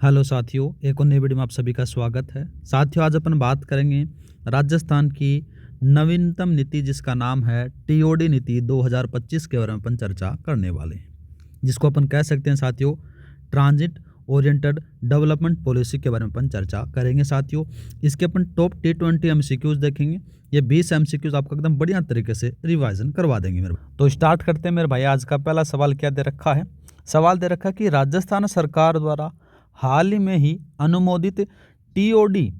Hello साथियों, एक और नई वीडियो में आप सभी का स्वागत है। साथियों, आज अपन बात करेंगे राजस्थान की नवीनतम नीति जिसका नाम है टीओडी नीति 2025 के बारे में अपन चर्चा करने वाले हैं, जिसको अपन कह सकते हैं साथियों ट्रांजिट ओरिएंटेड डेवलपमेंट पॉलिसी के बारे में अपन चर्चा करेंगे। साथियों, इसके अपन टॉप T20 एमसीक्यूज देखेंगे। ये 20 एमसीक्यूज आपको एकदम बढ़िया तरीके से रिवाइजन करवा देंगे मेरे भाई। तो स्टार्ट करते हैं मेरे भाई। आज का पहला सवाल क्या दे रखा है? सवाल दे रखा है कि राजस्थान सरकार द्वारा हाल ही में ही अनुमोदित टीओडी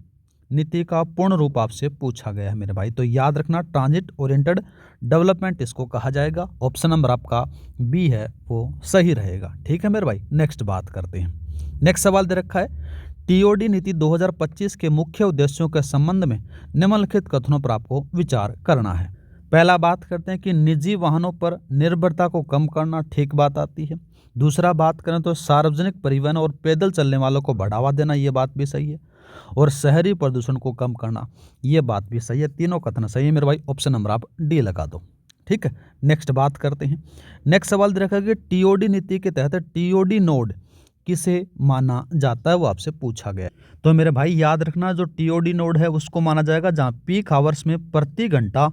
नीति का पूर्ण रूप आपसे पूछा गया है मेरे भाई। तो याद रखना, ट्रांजिट ओरिएंटेड डेवलपमेंट इसको कहा जाएगा। ऑप्शन नंबर आपका बी है वो सही रहेगा। ठीक है मेरे भाई, नेक्स्ट बात करते हैं। नेक्स्ट सवाल दे रखा है टीओडी नीति 2025 के मुख्य उद्देश्यों के संबंध में निम्नलिखित कथनों पर आपको विचार करना है। पहला बात करते हैं कि निजी वाहनों पर निर्भरता को कम करना ठीक बात आती है। दूसरा बात करें तो सार्वजनिक परिवहन और पैदल चलने वालों को बढ़ावा देना, ये बात भी सही है। और शहरी प्रदूषण को कम करना, ये बात भी सही है। तीनों कथन सही है मेरे भाई। ऑप्शन नंबर आप डी लगा दो। ठीक है, नेक्स्ट बात करते हैं। नेक्स्ट सवाल दे रखा है कि टीओडी नीति के तहत टीओडी नोड किसे माना जाता है, वो आपसे पूछा गया। तो मेरे भाई याद रखना, जो टीओडी नोड है उसको माना जाएगा जहाँ पीक आवर्स में प्रति घंटा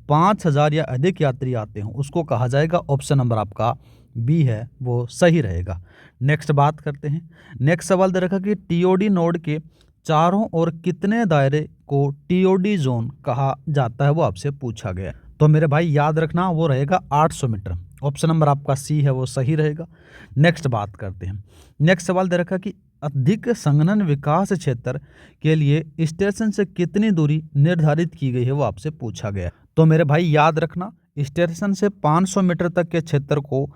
5000 या अधिक यात्री आते हों, उसको कहा जाएगा। ऑप्शन नंबर आपका बी है वो सही रहेगा। नेक्स्ट बात करते हैं। नेक्स्ट सवाल दे रखा कि टीओडी नोड के चारों ओर कितने दायरे को टीओडी जोन कहा जाता है, वो आपसे पूछा गया। तो मेरे भाई याद रखना, वो रहेगा 800 मीटर। ऑप्शन नंबर आपका सी है वो सही रहेगा। नेक्स्ट बात करते हैं। नेक्स्ट सवाल दे रखा कि अधिक संघनन विकास क्षेत्र के लिए स्टेशन से कितनी दूरी निर्धारित की गई है, वो आपसे पूछा गया। तो मेरे भाई याद रखना, स्टेशन से 500 मीटर तक के क्षेत्र को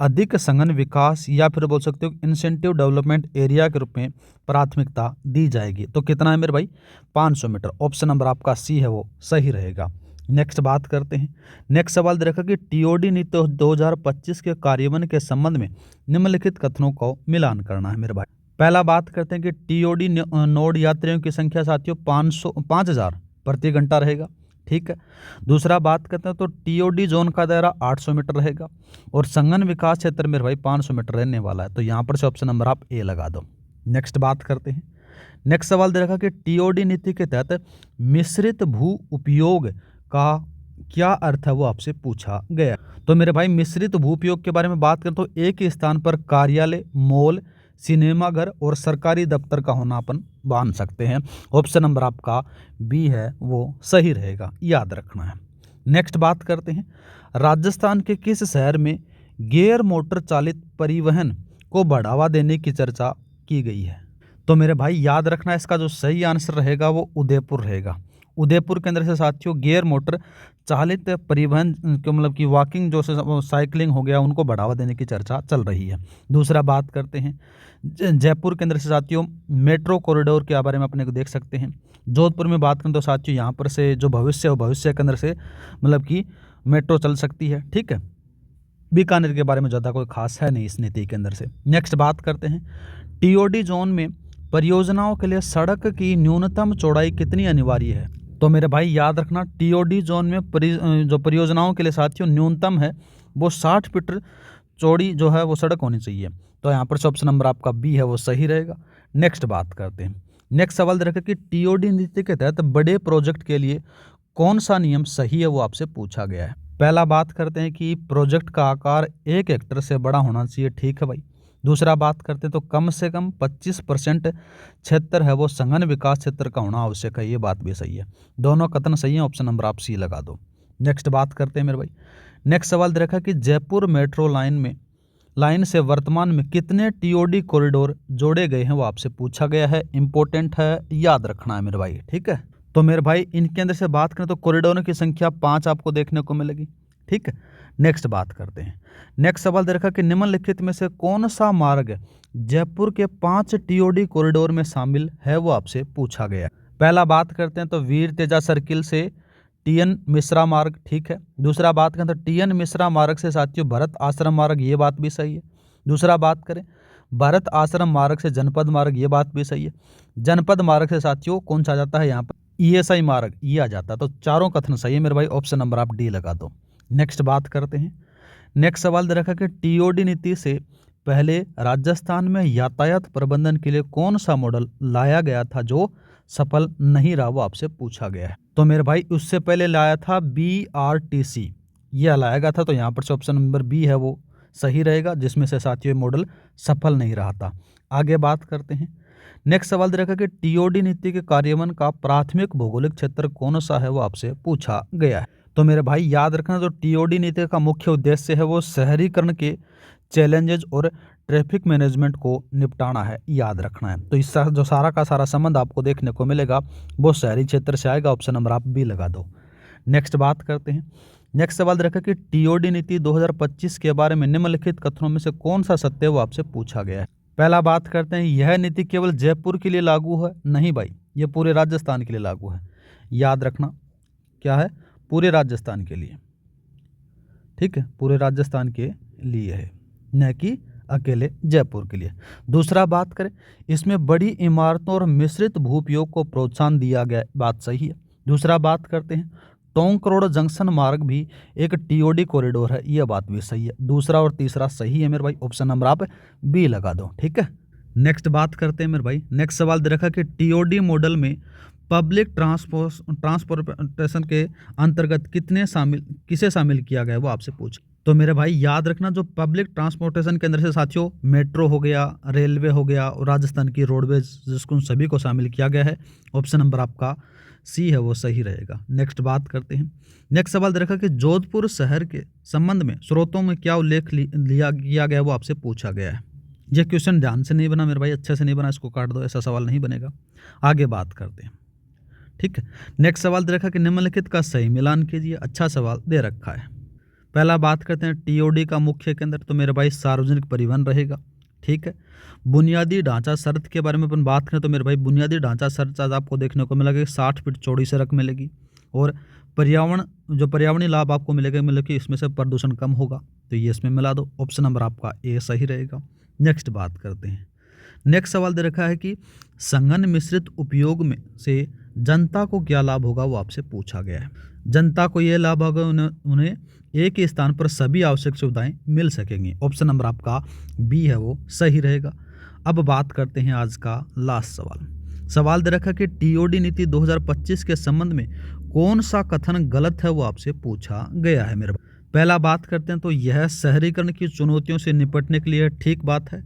अधिक संघन विकास या फिर बोल सकते हो इंसेंटिव डेवलपमेंट एरिया के रूप में प्राथमिकता दी जाएगी। तो कितना है मेरे भाई? 500 मीटर। ऑप्शन नंबर आपका सी है वो सही रहेगा। नेक्स्ट बात करते हैं। नेक्स्ट सवाल दे रखा कि टीओडी नीति 2025 के कार्यान्वयन के संबंध में निम्नलिखित कथनों को मिलान करना है मेरे भाई। पहला बात करते हैं कि टीओडी नोड यात्रियों की संख्या साथियों 5000 प्रति घंटा रहेगा। ठीक है। दूसरा बात करते हैं तो टीओडी जोन का दायरा 800 मीटर रहेगा और संघन विकास क्षेत्र मेरे भाई 500 मीटर रहने वाला है। तो यहाँ पर से ऑप्शन नंबर आप ए लगा दो। नेक्स्ट बात करते हैं। नेक्स्ट सवाल दे रखा कि टीओडी नीति के तहत मिश्रित भू उपयोग का क्या अर्थ है, वो आपसे पूछा गया। तो मेरे भाई मिश्रित भू उपयोग के बारे में बात करें तो एक ही स्थान पर कार्यालय, मॉल, सिनेमाघर और सरकारी दफ्तर का होना अपन मान सकते हैं। ऑप्शन नंबर आपका बी है वो सही रहेगा, याद रखना है। नेक्स्ट बात करते हैं। राजस्थान के किस शहर में गैर मोटर चालित परिवहन को बढ़ावा देने की चर्चा की गई है? तो मेरे भाई याद रखना, इसका जो सही आंसर रहेगा वो उदयपुर रहेगा। उदयपुर के अंदर से साथियों गैर मोटर चालित परिवहन के मतलब कि वॉकिंग जो साइकिलिंग हो गया, उनको बढ़ावा देने की चर्चा चल रही है। दूसरा बात करते हैं। जयपुर के अंदर से साथियों मेट्रो कॉरिडोर के बारे में अपने को देख सकते हैं। जोधपुर में बात करें तो साथियों यहाँ पर से जो भविष्य है, भविष्य के अंदर से मतलब कि मेट्रो चल सकती है। ठीक है। बीकानेर के बारे में ज़्यादा कोई खास है नहीं इस नीति के अंदर से। नेक्स्ट बात करते हैं। टीओडी जोन में परियोजनाओं के लिए सड़क की न्यूनतम चौड़ाई कितनी अनिवार्य है? तो मेरे भाई याद रखना, टीओडी जोन में जो परियोजनाओं के लिए साथियों न्यूनतम है वो 60 मीटर चौड़ी जो है वो सड़क होनी चाहिए। तो यहाँ पर से ऑप्शन नंबर आपका बी है वो सही रहेगा। नेक्स्ट बात करते हैं। नेक्स्ट सवाल दे रखा कि टीओडी नीति के तहत बड़े प्रोजेक्ट के लिए कौन सा नियम सही है, वो आपसे पूछा गया है। पहला बात करते हैं कि प्रोजेक्ट का आकार 1 हेक्टेयर से बड़ा होना चाहिए। ठीक है भाई। दूसरा बात करते हैं तो कम से कम 25% क्षेत्र है वो संघन विकास क्षेत्र का होना आवश्यक है, ये बात भी सही है। दोनों कथन सही है। ऑप्शन नंबर आप सी लगा दो। नेक्स्ट बात करते हैं मेरे भाई। नेक्स्ट सवाल दे रखा कि जयपुर मेट्रो लाइन से वर्तमान में कितने टीओडी कॉरिडोर जोड़े गए हैं, वो आपसे पूछा गया है। इंपॉर्टेंट है, याद रखना है मेरे भाई। ठीक है। तो मेरे भाई इनके अंदर से बात करें तो कॉरिडोरों की संख्या 5 आपको देखने को मिलेगी। ठीक है। नेक्स्ट बात करते हैं। नेक्स्ट सवाल दे रखा कि निम्नलिखित में से कौन सा मार्ग जयपुर के 5 टीओडी कॉरिडोर में शामिल है, वो आपसे पूछा गया। पहला बात करते हैं तो वीर तेजा सर्किल से टीएन मिश्रा मार्ग। ठीक है। दूसरा बात करें तो टीएन मिश्रा मार्ग से साथियों भरत आश्रम मार्ग, ये बात भी सही है। दूसरा बात करें भरत आश्रम मार्ग से जनपद मार्ग, ये बात भी सही है। जनपद मार्ग से साथियों कौन सा आ जाता है यहाँ पर? ईएसआई मार्ग, ये आ जाता है। तो चारों कथन सही है मेरे भाई। ऑप्शन नंबर आप डी लगा दो। नेक्स्ट बात करते हैं। नेक्स्ट सवाल दे रखा कि टीओडी नीति से पहले राजस्थान में यातायात प्रबंधन के लिए कौन सा मॉडल लाया गया था जो सफल नहीं रहा, वो आपसे पूछा गया है। तो मेरे भाई उससे पहले लाया था BRTC, यह लाया गया था। तो यहाँ पर से ऑप्शन नंबर बी है वो सही रहेगा, जिसमें से साथियों मॉडल सफल नहीं रहा था। आगे बात करते हैं। नेक्स्ट सवाल दे रखा कि TOD नीति के कार्यान्वयन का प्राथमिक भौगोलिक क्षेत्र कौन सा है, वो आपसे पूछा गया है। तो मेरे भाई याद रखना, जो TOD नीति का मुख्य उद्देश्य है वो शहरीकरण के चैलेंजेस और ट्रैफिक मैनेजमेंट को निपटाना है, याद रखना है। तो इसका जो सारा का सारा संबंध आपको देखने को मिलेगा वो शहरी क्षेत्र से आएगा। ऑप्शन नंबर आप बी लगा दो। नेक्स्ट बात करते हैं। नेक्स्ट सवाल रखा कि TOD नीति 2025 के बारे में निम्नलिखित कथनों में से कौन सा सत्य है, वो आपसे पूछा गया है। पहला बात करते हैं, यह नीति केवल जयपुर के लिए लागू है। नहीं भाई, ये पूरे राजस्थान के लिए लागू है, याद रखना। क्या है? पूरे राजस्थान के लिए, ठीक है, पूरे राजस्थान के लिए है, न कि अकेले जयपुर के लिए। दूसरा बात करें, इसमें बड़ी इमारतों और मिश्रित भूपयोग को प्रोत्साहन दिया गया, बात सही है। दूसरा बात करते हैं, टोंक रोड जंक्शन मार्ग भी एक TOD कॉरिडोर है, यह बात भी सही है। दूसरा और तीसरा सही है मेरे भाई, ऑप्शन नंबर आप बी लगा दो, ठीक है। नेक्स्ट बात करते हैं मेरे भाई। नेक्स्ट सवाल दे रखा कि TOD मॉडल में पब्लिक ट्रांसपोर्टेशन के अंतर्गत किसे शामिल किया गया है, वो आपसे पूछ। तो मेरे भाई याद रखना, जो पब्लिक ट्रांसपोर्टेशन के अंदर से साथियों मेट्रो हो गया, रेलवे हो गया और राजस्थान की रोडवेज, जिसको उन सभी को शामिल किया गया है। ऑप्शन नंबर आपका सी है वो सही रहेगा। नेक्स्ट बात करते हैं। नेक्स्ट सवाल देखा कि जोधपुर शहर के संबंध में स्रोतों में क्या उल्लेख किया गया, वो आपसे पूछा गया है। यह क्वेश्चन ध्यान से नहीं बना मेरे भाई, अच्छे से नहीं बना, इसको काट दो, ऐसा सवाल नहीं बनेगा। आगे बात करते हैं, ठीक है। नेक्स्ट सवाल दे रखा कि निम्नलिखित का सही मिलान कीजिए। अच्छा सवाल दे रखा है। पहला बात करते हैं, TOD का मुख्य केंद्र, तो मेरे भाई सार्वजनिक परिवहन रहेगा, ठीक है। बुनियादी ढांचा शर्त के बारे में अपन बात करें तो मेरे भाई बुनियादी ढांचा शर्त आज आपको देखने को मिलेगा 60 फीट चौड़ी सड़क मिलेगी और पर्यावरणीय लाभ आपको मिलेगा, मतलब कि इसमें से प्रदूषण कम होगा, तो ये इसमें मिला दो। ऑप्शन नंबर आपका ए सही रहेगा। नेक्स्ट बात करते हैं। नेक्स्ट सवाल दे रखा है कि संघन मिश्रित उपयोग में से जनता को क्या लाभ होगा, वो आपसे पूछा गया है। जनता को ये लाभ होगा, उन्हें एक ही स्थान पर सभी आवश्यक सुविधाएं मिल सकेंगी। ऑप्शन नंबर आपका बी है वो सही रहेगा। अब बात करते हैं आज का लास्ट सवाल दे रखा कि TOD नीति 2025 के संबंध में कौन सा कथन गलत है, वो आपसे पूछा गया है मेरे। पहला बात करते हैं, तो यह शहरीकरण की चुनौतियों से निपटने के लिए ठीक बात है।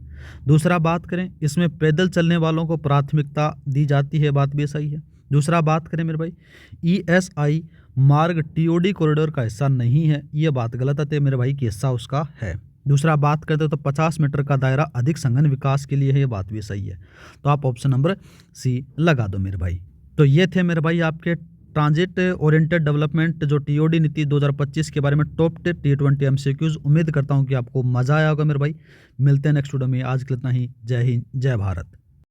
दूसरा बात करें, इसमें पैदल चलने वालों को प्राथमिकता दी जाती है, बात भी सही है। दूसरा बात करें मेरे भाई, ESI मार्ग TOD कॉरिडोर का हिस्सा नहीं है, ये बात गलत है मेरे भाई कि हिस्सा उसका है। दूसरा बात करते तो 50 मीटर का दायरा अधिक संघन विकास के लिए है, ये बात भी सही है। तो आप ऑप्शन नंबर सी लगा दो मेरे भाई। तो ये थे मेरे भाई आपके ट्रांजिट ओरिएंटेड डेवलपमेंट जो TOD नीति 2025 के बारे में टॉप 10 T20 MCQs। उम्मीद करता हूँ कि आपको मजा आया होगा मेरे भाई। मिलते हैं नेक्स्ट वीडियो में, आज के लिए इतना ही। जय हिंद, जय भारत।